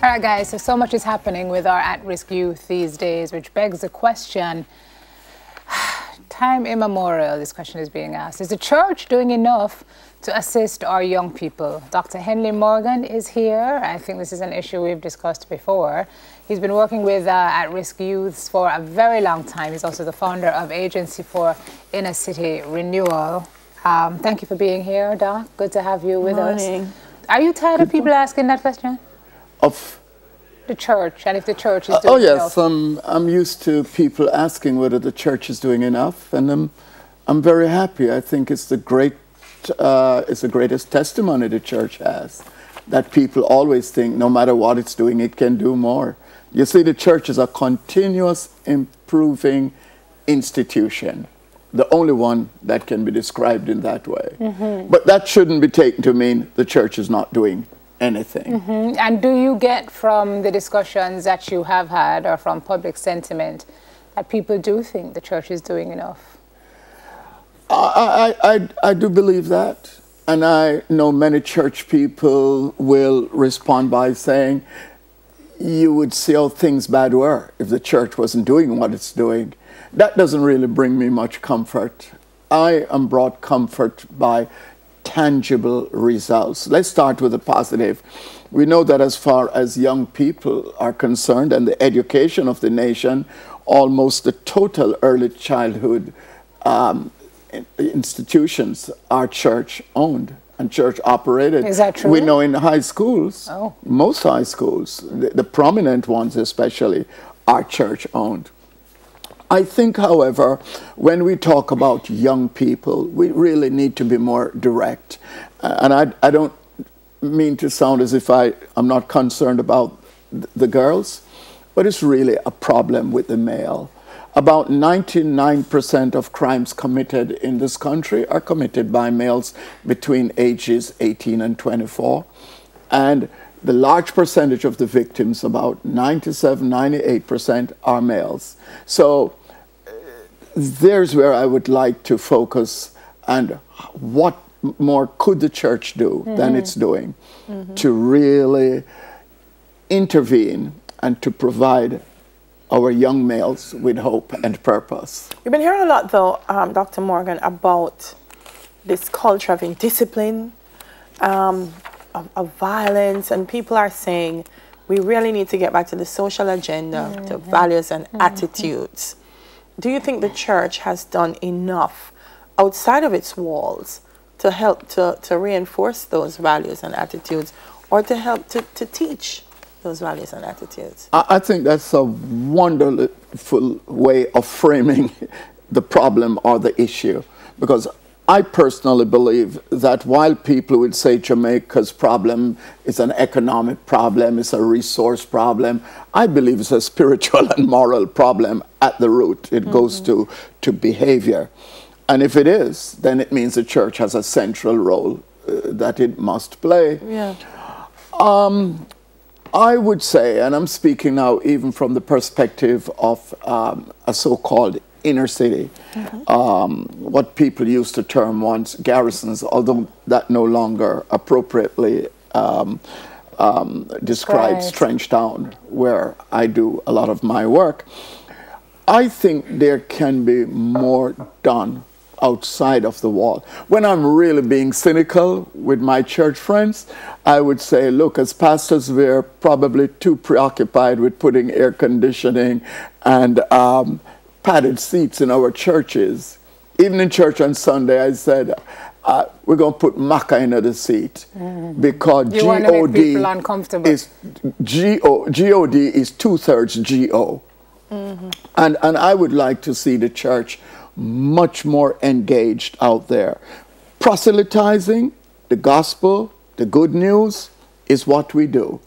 All right, guys, so much is happening with our at-risk youth these days, which begs the question, time immemorial, this question is being asked, is the church doing enough to assist our young people? Dr. Henley Morgan is here. I think this is an issue we've discussed before. He's been working with at-risk youths for a very long time. He's also the founder of Agency for Inner City Renewal. Thank you for being here, Doc. Good to have you with us. Are you tired of people asking that question? Of the church, and if the church is doing enough? Oh yes, I'm used to people asking whether the church is doing enough, and I'm very happy. I think it's the greatest testimony the church has, that people always think no matter what it's doing, it can do more. You see, the church is a continuous improving institution, the only one that can be described in that way. But that shouldn't be taken to mean the church is not doing anything. And do you get from the discussions that you have had or from public sentiment that people do think the church is doing enough? I do believe that. And I know many church people will respond by saying, you would see how things bad were if the church wasn't doing what it's doing. That doesn't really bring me much comfort. I am brought comfort by tangible results. Let's start with the positive. We know that as far as young people are concerned and the education of the nation, almost the total early childhood institutions are church-owned and church-operated. Is that true? We know in high schools, most high schools, the prominent ones especially, are church-owned. I think, however, when we talk about young people, we really need to be more direct. And I don't mean to sound as if I'm not concerned about the girls, but it's really a problem with the male. About 99% of crimes committed in this country are committed by males between ages 18 and 24. And the large percentage of the victims, about 97, 98%, are males. So there's where I would like to focus, and what more could the church do than it's doing to really intervene and to provide our young males with hope and purpose. We've been hearing a lot, though, Dr. Morgan, about this culture of indiscipline, of violence, and people are saying we really need to get back to the social agenda, to values and attitudes. Do you think the church has done enough outside of its walls to help to reinforce those values and attitudes, or to help to teach those values and attitudes? I think that's a wonderful way of framing the problem or the issue, because I personally believe that while people would say Jamaica's problem is an economic problem, it's a resource problem, I believe it's a spiritual and moral problem at the root. It goes to behavior. And if it is, then it means the church has a central role that it must play. I would say, and I'm speaking now even from the perspective of a so-called inner city, what people used to term once garrisons, although that no longer appropriately describes Trench Town, where I do a lot of my work. I think there can be more done outside of the wall. When I'm really being cynical with my church friends, I would say, look, as pastors, we're probably too preoccupied with putting air conditioning and padded seats in our churches. Even in church on Sunday, I said, we're going to put maca in the seat because G-O-D is two-thirds G-O. And I would like to see the church much more engaged out there. Proselytizing the gospel, the good news, is what we do.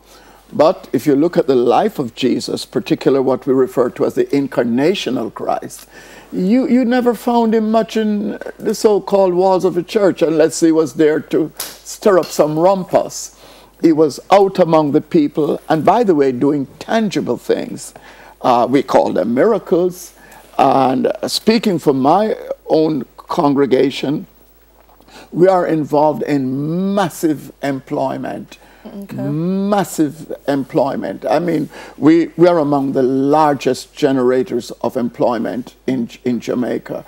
But if you look at the life of Jesus, particularly what we refer to as the incarnational Christ, you never found him much in the so-called walls of the church unless he was there to stir up some rumpus. He was out among the people, and by the way, doing tangible things. We call them miracles. And speaking for my own congregation, we are involved in massive employment massive employment. I mean, we are among the largest generators of employment in Jamaica.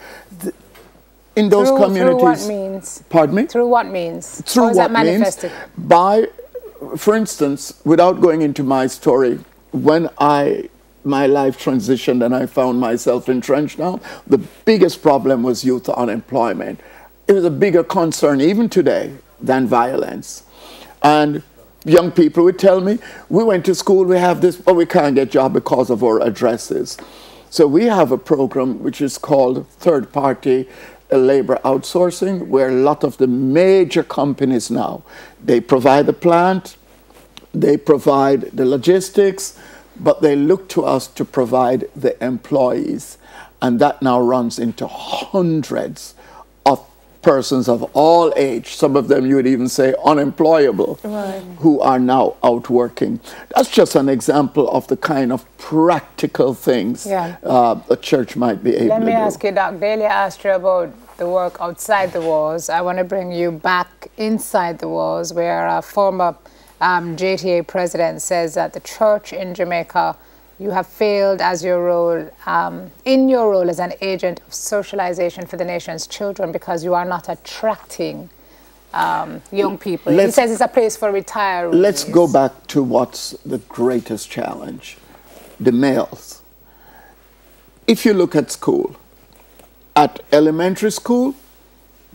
In those communities. Through what means? Pardon me? Through what means? Through How is what that manifested? means? By, for instance, without going into my story, when my life transitioned and I found myself entrenched now, the biggest problem was youth unemployment. It was a bigger concern even today than violence. And young people would tell me, we went to school, we have this, but we can't get a job because of our addresses. So we have a program which is called third-party labor outsourcing, where a lot of the major companies now, they provide the plant, they provide the logistics, but they look to us to provide the employees. And that now runs into hundreds of persons of all age, some of them you would even say unemployable, right, who are now out working. That's just an example of the kind of practical things a church might be able to do. Let me ask you, Doc. Delia asked you about the work outside the walls. I want to bring you back inside the walls, where a former JTA president says that the church in Jamaica, you have failed as your role, in your role as an agent of socialization for the nation's children, because you are not attracting young people. He says it's a place for retirees. Let's go back to what's the greatest challenge, the males. If you look at school, at elementary school,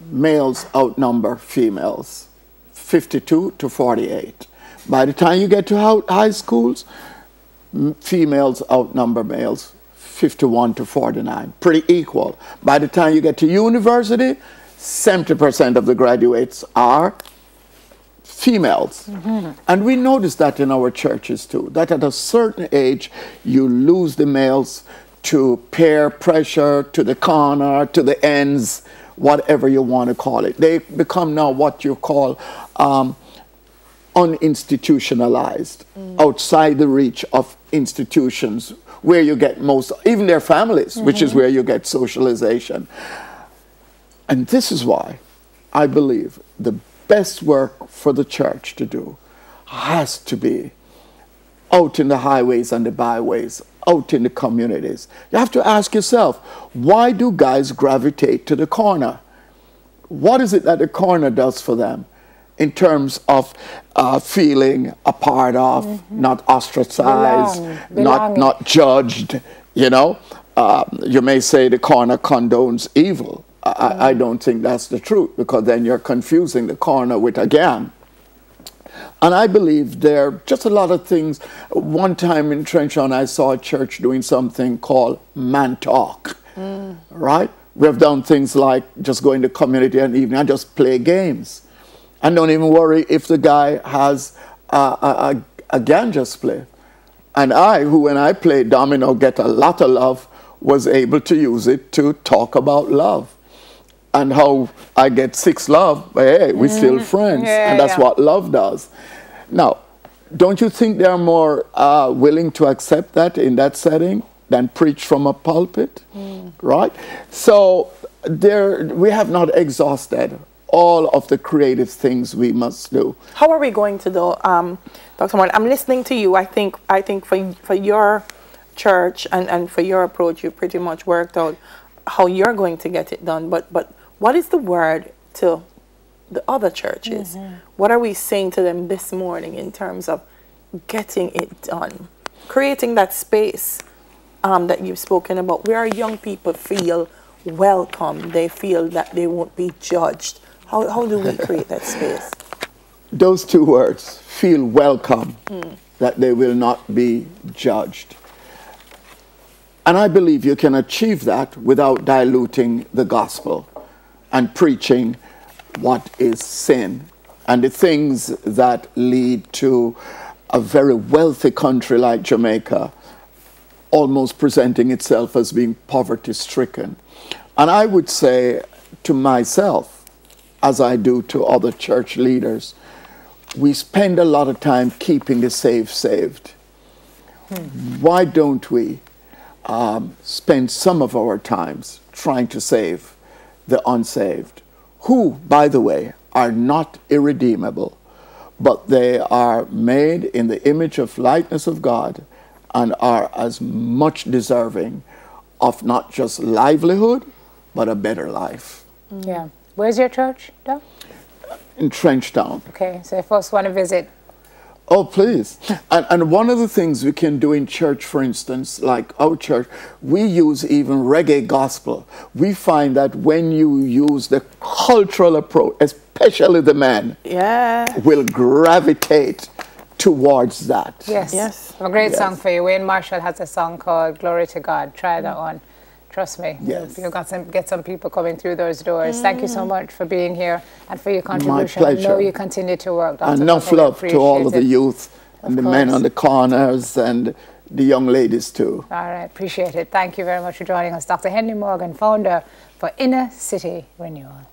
males outnumber females, 52 to 48. By the time you get to high schools, females outnumber males, 51 to 49, pretty equal. By the time you get to university, 70% of the graduates are females. And we notice that in our churches too, that at a certain age, you lose the males to peer pressure, to the corner, to the ends, whatever you want to call it. They become now what you call uninstitutionalized, outside the reach of institutions, where you get most, even their families, which is where you get socialization. And this is why I believe the best work for the church to do has to be out in the highways and the byways, out in the communities. You have to ask yourself, why do guys gravitate to the corner? What is it that the corner does for them in terms of feeling a part of, not ostracized, not judged, you know? You may say the corner condones evil. I don't think that's the truth, because then you're confusing the corner with a gang. And I believe there are just a lot of things. One time in Trenchon, I saw a church doing something called man talk, right? We have done things like just go in the community and evening and just play games. And don't even worry if the guy has a ganja split. And I, who when I play domino get a lot of love, was able to use it to talk about love. And how I get 6 love, but hey, we're still friends. And that's what love does. Now, don't you think they're more willing to accept that in that setting than preach from a pulpit, right? So we have not exhausted all of the creative things we must do. How are we going to do, Dr. Martin? I'm listening to you. I think for your church and for your approach, you pretty much worked out how you're going to get it done. But what is the word to the other churches? What are we saying to them this morning in terms of getting it done? Creating that space that you've spoken about, where our young people feel welcome, they feel that they won't be judged. How do we create that space? Those 2 words, feel welcome, that they will not be judged. And I believe you can achieve that without diluting the gospel and preaching what is sin and the things that lead to a very wealthy country like Jamaica almost presenting itself as being poverty-stricken. And I would say to myself, as I do to other church leaders, we spend a lot of time keeping the saved. Why don't we spend some of our times trying to save the unsaved, who, by the way, are not irredeemable, but they are made in the image of likeness of God and are as much deserving of not just livelihood, but a better life. Yeah. Where's your church, Doc? In Trenchtown. Okay, so if folks want to visit. Oh, please. And one of the things we can do in church, for instance, like our church, we use even reggae gospel. We find that when you use the cultural approach, especially the men, will gravitate towards that. Yes. Yes. A great song for you. Wayne Marshall has a song called Glory to God. Try that one. Trust me. Yes. You'll get some people coming through those doors. Thank you so much for being here and for your contribution. My pleasure. I know you continue to work, Dr. Enough love to all of the youth and the men on the corners and the young ladies too. All right. Appreciate it. Thank you very much for joining us. Dr. Henry Morgan, founder for Inner City Renewal.